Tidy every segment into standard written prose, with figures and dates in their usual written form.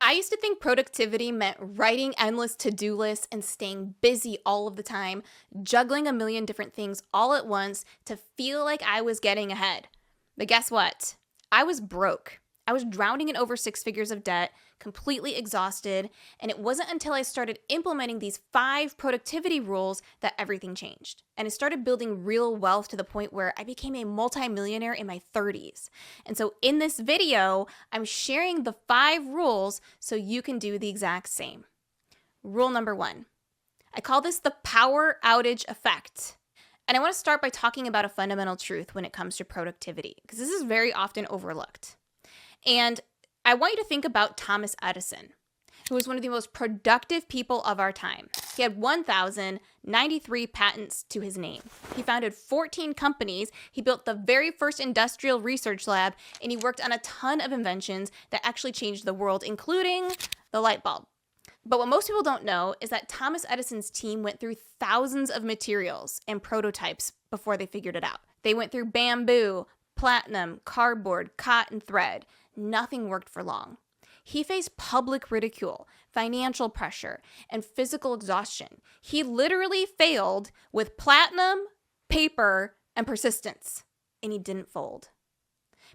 I used to think productivity meant writing endless to-do lists and staying busy all of the time, juggling a million different things all at once to feel like I was getting ahead. But guess what? I was broke. I was drowning in over 6 figures of debt, completely exhausted, and it wasn't until I started implementing these 5 productivity rules that everything changed. And I started building real wealth to the point where I became a multimillionaire in my 30s. And so in this video, I'm sharing the 5 rules so you can do the exact same. Rule number 1. I call this the power outage effect. And I want to start by talking about a fundamental truth when it comes to productivity, because this is very often overlooked. And I want you to think about Thomas Edison, who was one of the most productive people of our time. He had 1,093 patents to his name. He founded 14 companies. He built the very first industrial research lab, and he worked on a ton of inventions that actually changed the world, including the light bulb. But what most people don't know is that Thomas Edison's team went through thousands of materials and prototypes before they figured it out. They went through bamboo, platinum, cardboard, cotton thread. Nothing worked for long. He faced public ridicule, financial pressure, and physical exhaustion. He literally failed with platinum, paper, and persistence, and he didn't fold.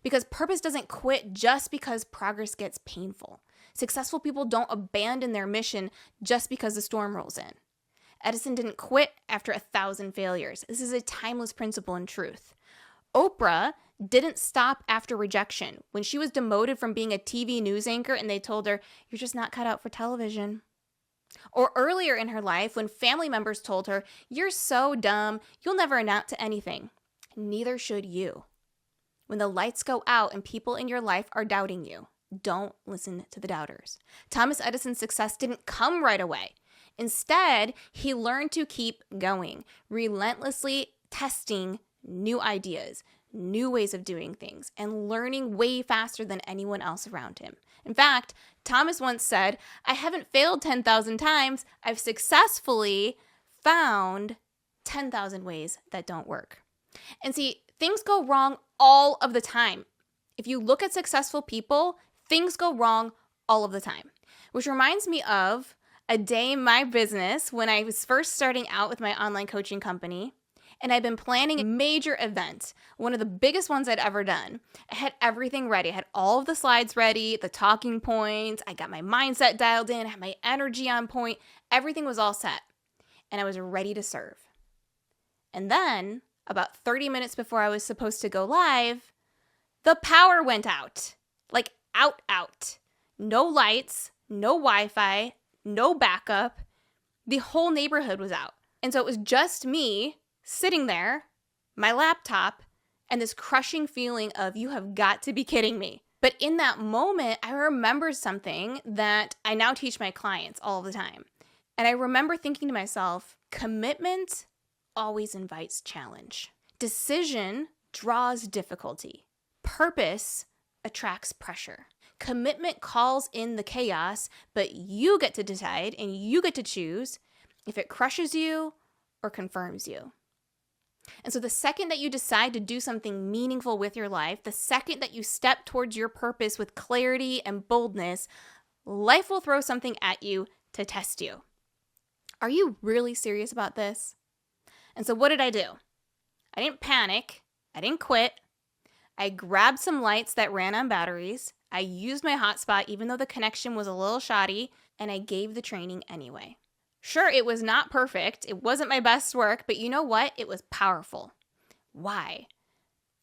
Because purpose doesn't quit just because progress gets painful. Successful people don't abandon their mission just because the storm rolls in. Edison didn't quit after 1,000 failures. This is a timeless principle and truth. Oprah didn't stop after rejection. When she was demoted from being a TV news anchor and they told her, "You're just not cut out for television." Or earlier in her life when family members told her, "You're so dumb, you'll never amount to anything." Neither should you. When the lights go out and people in your life are doubting you, don't listen to the doubters. Thomas Edison's success didn't come right away. Instead, he learned to keep going, relentlessly testing new ideas, new ways of doing things, and learning way faster than anyone else around him. In fact, Thomas once said, "I haven't failed 10,000 times. I've successfully found 10,000 ways that don't work." And see, things go wrong all of the time. If you look at successful people, things go wrong all of the time. Which reminds me of a day in my business when I was first starting out with my online coaching company. And I've been planning a major event, one of the biggest ones I'd ever done. I had everything ready. I had all of the slides ready, the talking points. I got my mindset dialed in. I had my energy on point. Everything was all set. And I was ready to serve. And then, about 30 minutes before I was supposed to go live, the power went out. Like out. No lights, no Wi-Fi, no backup. The whole neighborhood was out. And so it was just me sitting there, my laptop, and this crushing feeling of, you have got to be kidding me. But in that moment, I remember something that I now teach my clients all the time. And I remember thinking to myself, commitment always invites challenge. Decision draws difficulty. Purpose attracts pressure. Commitment calls in the chaos, but you get to decide and you get to choose if it crushes you or confirms you. And so the second that you decide to do something meaningful with your life, the second that you step towards your purpose with clarity and boldness, life will throw something at you to test you. Are you really serious about this? And so what did I do? I didn't panic. I didn't quit. I grabbed some lights that ran on batteries. I used my hotspot even though the connection was a little shoddy, and I gave the training anyway. Sure, it was not perfect. It wasn't my best work, but you know what? It was powerful. Why?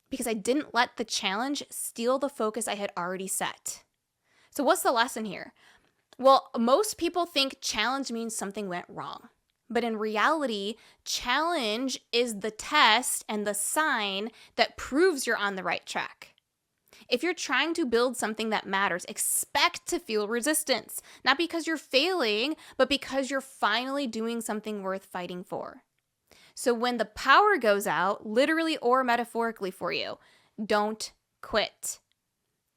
Because I didn't let the challenge steal the focus I had already set. So what's the lesson here? Well, most people think challenge means something went wrong. But in reality, challenge is the test and the sign that proves you're on the right track. If you're trying to build something that matters, expect to feel resistance, not because you're failing, but because you're finally doing something worth fighting for. So when the power goes out, literally or metaphorically for you, don't quit.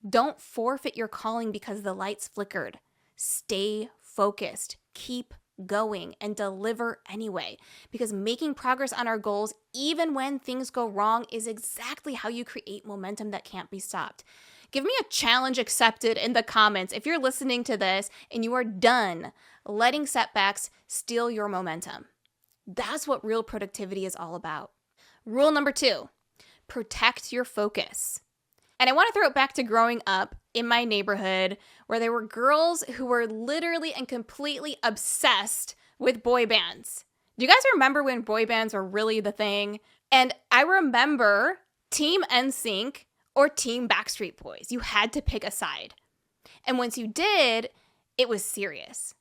Don't forfeit your calling because the lights flickered. Stay focused. Keep going and deliver anyway, because making progress on our goals, even when things go wrong, is exactly how you create momentum that can't be stopped. Give me a challenge accepted in the comments if you're listening to this and you are done letting setbacks steal your momentum. That's what real productivity is all about. Rule number 2, protect your focus. And I want to throw it back to growing up in my neighborhood where there were girls who were literally and completely obsessed with boy bands. Do you guys remember when boy bands were really the thing? And I remember Team NSYNC or Team Backstreet Boys. You had to pick a side. And once you did, it was serious.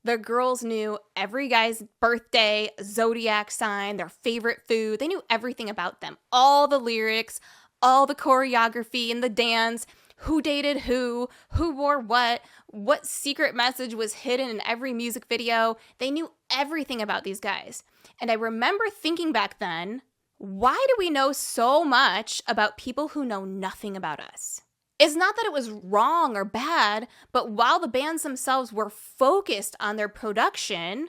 The girls knew every guy's birthday, zodiac sign, their favorite food. They knew everything about them. All the lyrics, all the choreography and the dance, who dated who wore what secret message was hidden in every music video. They knew everything about these guys. And I remember thinking back then, why do we know so much about people who know nothing about us? It's not that it was wrong or bad, but while the bands themselves were focused on their production,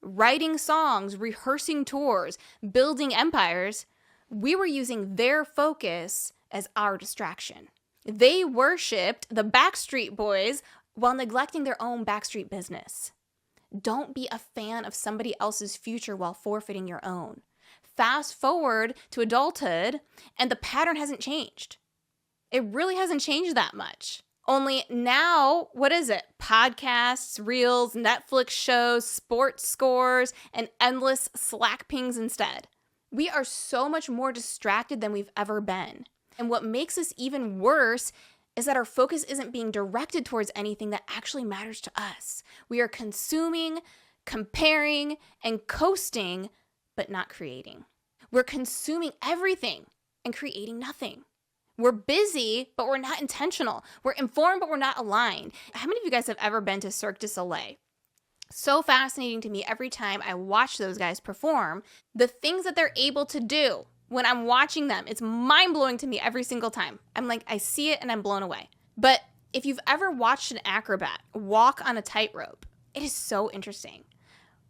writing songs, rehearsing tours, building empires, we were using their focus as our distraction. They worshipped the Backstreet Boys while neglecting their own backstreet business. Don't be a fan of somebody else's future while forfeiting your own. Fast forward to adulthood, and the pattern hasn't changed. It really hasn't changed that much. Only now, what is it? Podcasts, reels, Netflix shows, sports scores, and endless Slack pings instead. We are so much more distracted than we've ever been. And what makes this even worse is that our focus isn't being directed towards anything that actually matters to us. We are consuming, comparing, and coasting, but not creating. We're consuming everything and creating nothing. We're busy, but we're not intentional. We're informed, but we're not aligned. How many of you guys have ever been to Cirque du Soleil? So fascinating to me every time I watch those guys perform. The things that they're able to do when I'm watching them, it's mind-blowing to me every single time. I'm like, I see it and I'm blown away. But if you've ever watched an acrobat walk on a tightrope, it is so interesting.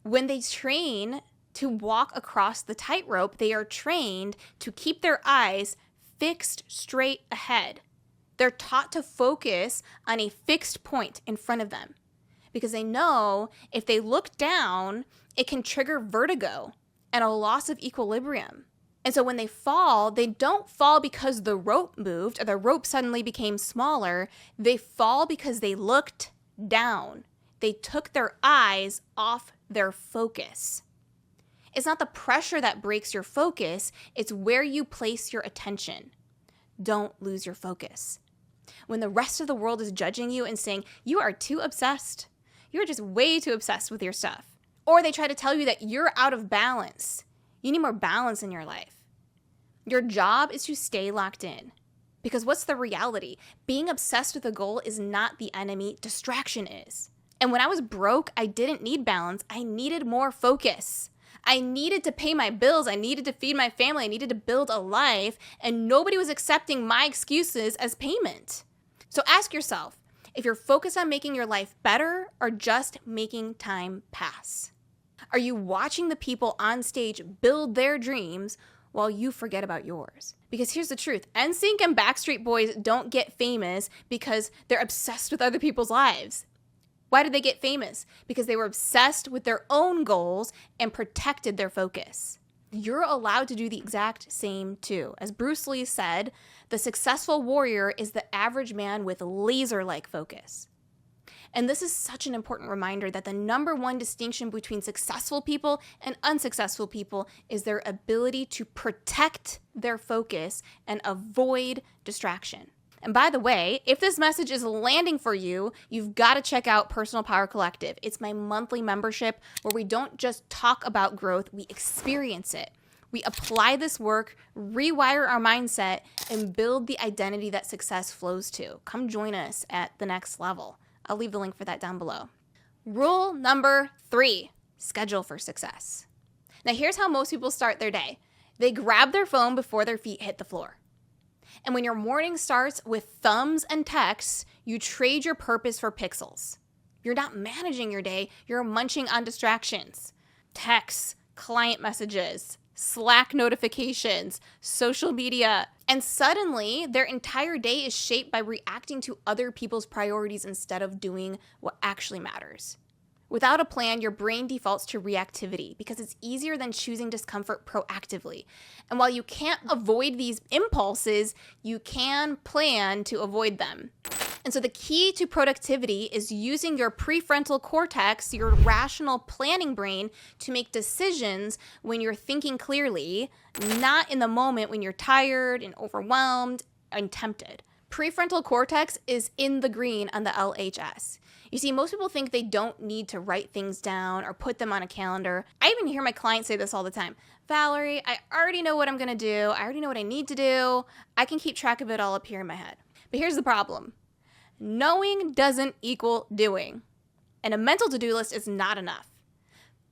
When they train to walk across the tightrope, they are trained to keep their eyes fixed straight ahead. They're taught to focus on a fixed point in front of them because they know if they look down, it can trigger vertigo and a loss of equilibrium. And so when they fall, they don't fall because the rope moved or the rope suddenly became smaller. They fall because they looked down. They took their eyes off their focus. It's not the pressure that breaks your focus, it's where you place your attention. Don't lose your focus. When the rest of the world is judging you and saying, you are too obsessed, you're just way too obsessed with your stuff. Or they try to tell you that you're out of balance. You need more balance in your life. Your job is to stay locked in. Because what's the reality? Being obsessed with a goal is not the enemy, distraction is. And when I was broke, I didn't need balance, I needed more focus. I needed to pay my bills, I needed to feed my family, I needed to build a life, and nobody was accepting my excuses as payment. So ask yourself, if you're focused on making your life better or just making time pass? Are you watching the people on stage build their dreams while you forget about yours? Because here's the truth, NSYNC and Backstreet Boys don't get famous because they're obsessed with other people's lives. Why did they get famous? Because they were obsessed with their own goals and protected their focus. You're allowed to do the exact same too. As Bruce Lee said, the successful warrior is the average man with laser-like focus. And this is such an important reminder that the number one distinction between successful people and unsuccessful people is their ability to protect their focus and avoid distraction. And by the way, if this message is landing for you, you've got to check out Personal Power Collective. It's my monthly membership where we don't just talk about growth, we experience it. We apply this work, rewire our mindset, and build the identity that success flows to. Come join us at the next level. I'll leave the link for that down below. Rule number 3, schedule for success. Now here's how most people start their day. They grab their phone before their feet hit the floor. And when your morning starts with thumbs and texts, you trade your purpose for pixels. You're not managing your day, you're munching on distractions. Texts, client messages, Slack notifications, social media, and suddenly their entire day is shaped by reacting to other people's priorities instead of doing what actually matters. Without a plan, your brain defaults to reactivity because it's easier than choosing discomfort proactively. And while you can't avoid these impulses, you can plan to avoid them. And so the key to productivity is using your prefrontal cortex, your rational planning brain, to make decisions when you're thinking clearly, not in the moment when you're tired and overwhelmed and tempted. Prefrontal cortex is in the green on the LHS. You see, most people think they don't need to write things down or put them on a calendar. I even hear my clients say this all the time. Valerie, I already know what I'm going to do. I already know what I need to do. I can keep track of it all up here in my head. But here's the problem. Knowing doesn't equal doing. And a mental to-do list is not enough.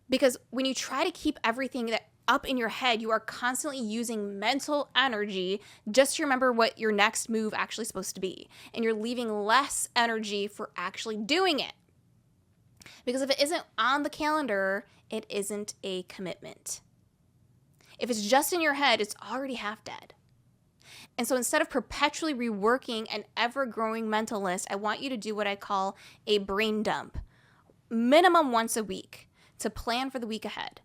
Because when you try to keep everything that up in your head, you are constantly using mental energy just to remember what your next move actually is supposed to be. And you're leaving less energy for actually doing it. Because if it isn't on the calendar, it isn't a commitment. If it's just in your head, it's already half dead. And so instead of perpetually reworking an ever-growing mental list, I want you to do what I call a brain dump, minimum once a week, to plan for the week ahead.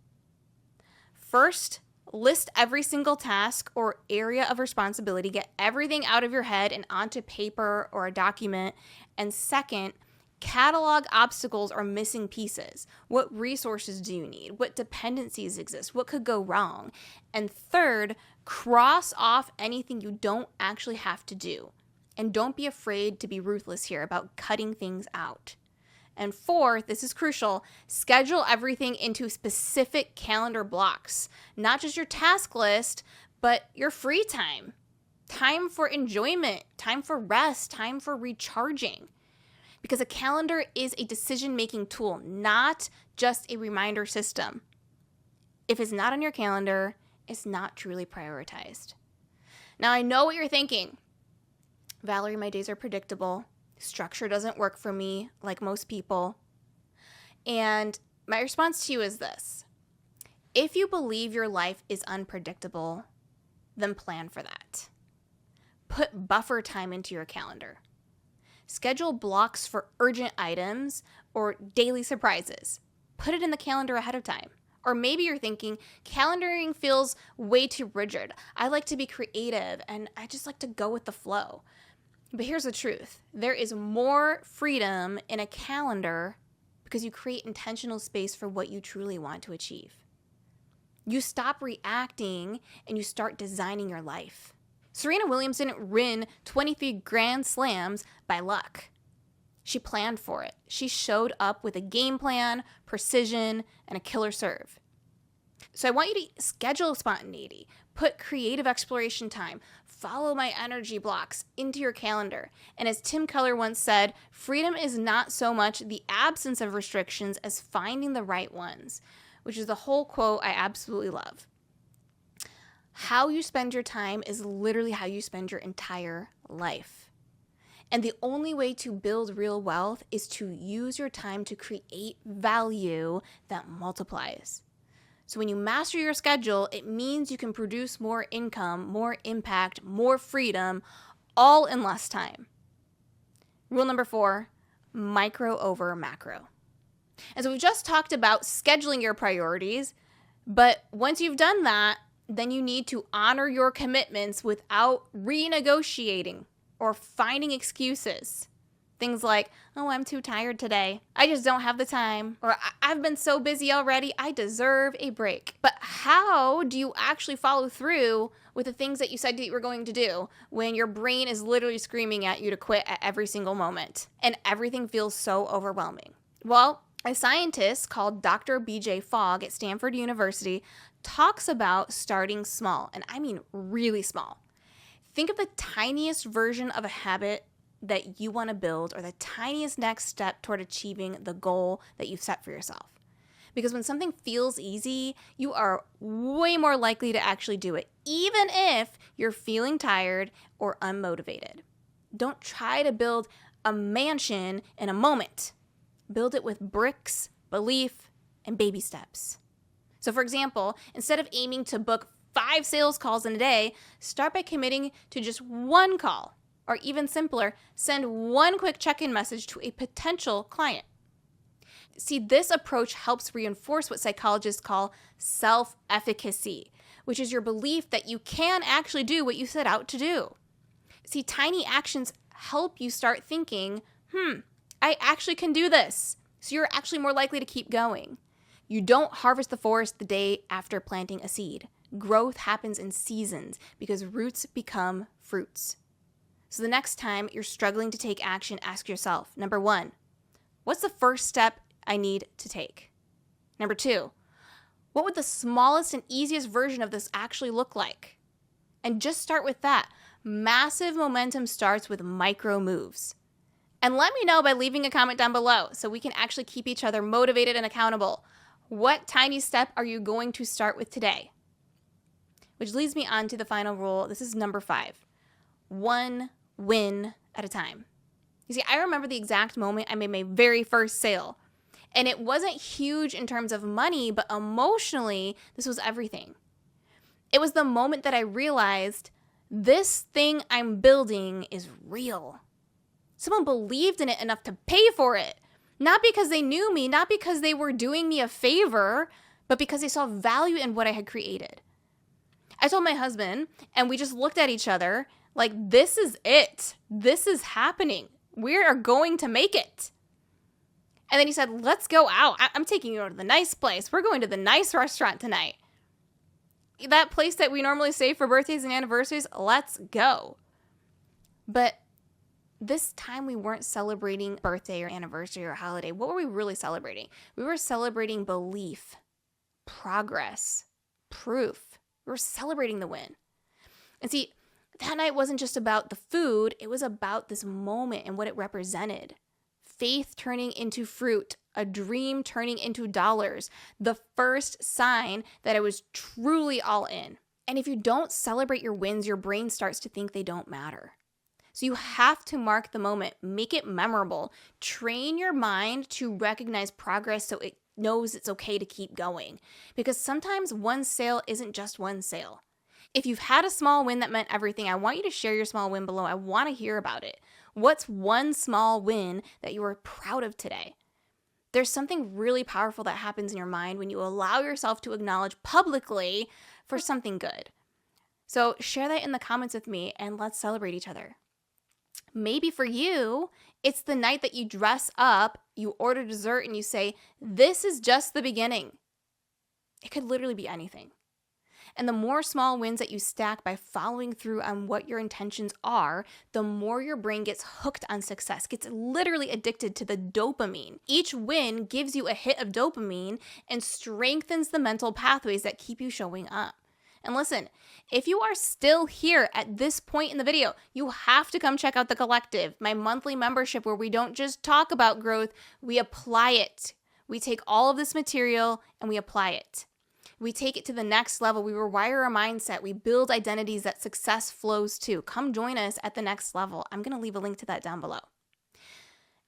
First, list every single task or area of responsibility. Get everything out of your head and onto paper or a document. And second, catalog obstacles or missing pieces. What resources do you need? What dependencies exist? What could go wrong? And third, cross off anything you don't actually have to do. And don't be afraid to be ruthless here about cutting things out. And fourth, this is crucial, schedule everything into specific calendar blocks. Not just your task list, but your free time. Time for enjoyment, time for rest, time for recharging. Because a calendar is a decision-making tool, not just a reminder system. If it's not on your calendar, it's not truly prioritized. Now, I know what you're thinking. Valerie, my days are predictable. Structure doesn't work for me like most people. And my response to you is this. If you believe your life is unpredictable, then plan for that. Put buffer time into your calendar. Schedule blocks for urgent items or daily surprises. Put it in the calendar ahead of time. Or maybe you're thinking, calendaring feels way too rigid. I like to be creative and I just like to go with the flow. But here's the truth. There is more freedom in a calendar because you create intentional space for what you truly want to achieve. You stop reacting and you start designing your life. Serena Williams didn't win 23 Grand Slams by luck. She planned for it. She showed up with a game plan, precision, and a killer serve. So I want you to schedule spontaneity, put creative exploration time, follow my energy blocks into your calendar. And as Tim Keller once said, freedom is not so much the absence of restrictions as finding the right ones, which is the whole quote I absolutely love. How you spend your time is literally how you spend your entire life. And the only way to build real wealth is to use your time to create value that multiplies. So when you master your schedule, it means you can produce more income, more impact, more freedom, all in less time. Rule number 4, micro over macro. And so we've just talked about scheduling your priorities, but once you've done that, then you need to honor your commitments without renegotiating or finding excuses. Things like, oh, I'm too tired today. I just don't have the time. Or I've been so busy already. I deserve a break. But how do you actually follow through with the things that you said that you were going to do when your brain is literally screaming at you to quit at every single moment and everything feels so overwhelming? Well, a scientist called Dr. B.J. Fogg at Stanford University talks about starting small, and I mean really small. Think of the tiniest version of a habit that you want to build or the tiniest next step toward achieving the goal that you've set for yourself. Because when something feels easy, you are way more likely to actually do it, even if you're feeling tired or unmotivated. Don't try to build a mansion in a moment. Build it with bricks, belief, and baby steps. So for example, instead of aiming to book 5 sales calls in a day, start by committing to just 1 call. Or even simpler, send 1 quick check-in message to a potential client. See, this approach helps reinforce what psychologists call self-efficacy, which is your belief that you can actually do what you set out to do. See, tiny actions help you start thinking, I actually can do this. So you're actually more likely to keep going. You don't harvest the forest the day after planting a seed. Growth happens in seasons because roots become fruits. So the next time you're struggling to take action, ask yourself, number 1, what's the first step I need to take? Number 2, what would the smallest and easiest version of this actually look like? And just start with that. Massive momentum starts with micro moves. And let me know by leaving a comment down below so we can actually keep each other motivated and accountable. What tiny step are you going to start with today? Which leads me on to the final rule. This is number 5. 1 win at a time. You see, I remember the exact moment I made my very first sale. And it wasn't huge in terms of money, but emotionally, this was everything. It was the moment that I realized this thing I'm building is real. Someone believed in it enough to pay for it. Not because they knew me, not because they were doing me a favor, but because they saw value in what I had created. I told my husband, and we just looked at each other like, this is it. This is happening. We are going to make it. And then he said, let's go out. I'm taking you to the nice place. We're going to the nice restaurant tonight. That place that we normally save for birthdays and anniversaries, let's go. But this time we weren't celebrating birthday or anniversary or holiday. What were we really celebrating? We were celebrating belief, progress, proof. We were celebrating the win. And see, that night wasn't just about the food. It was about this moment and what it represented. Faith turning into fruit, a dream turning into dollars, the first sign that I was truly all in. And if you don't celebrate your wins, your brain starts to think they don't matter. So you have to mark the moment, make it memorable, train your mind to recognize progress so it knows it's okay to keep going. Because sometimes one sale isn't just one sale. If you've had a small win that meant everything, I want you to share your small win below. I want to hear about it. What's one small win that you are proud of today? There's something really powerful that happens in your mind when you allow yourself to acknowledge publicly for something good. So share that in the comments with me and let's celebrate each other. Maybe for you, it's the night that you dress up, you order dessert, and you say, this is just the beginning. It could literally be anything. And the more small wins that you stack by following through on what your intentions are, the more your brain gets hooked on success, gets literally addicted to the dopamine. Each win gives you a hit of dopamine and strengthens the mental pathways that keep you showing up. And listen, if you are still here at this point in the video, you have to come check out the Collective, my monthly membership where we don't just talk about growth, we apply it. We take all of this material and we apply it. We take it to the next level. We rewire our mindset. We build identities that success flows to. Come join us at the next level. I'm going to leave a link to that down below.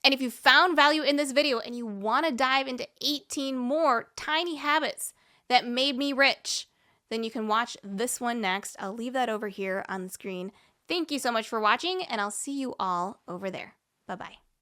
And if you found value in this video and you want to dive into 18 more tiny habits that made me rich, then you can watch this one next. I'll leave that over here on the screen. Thank you so much for watching, and I'll see you all over there. Bye-bye.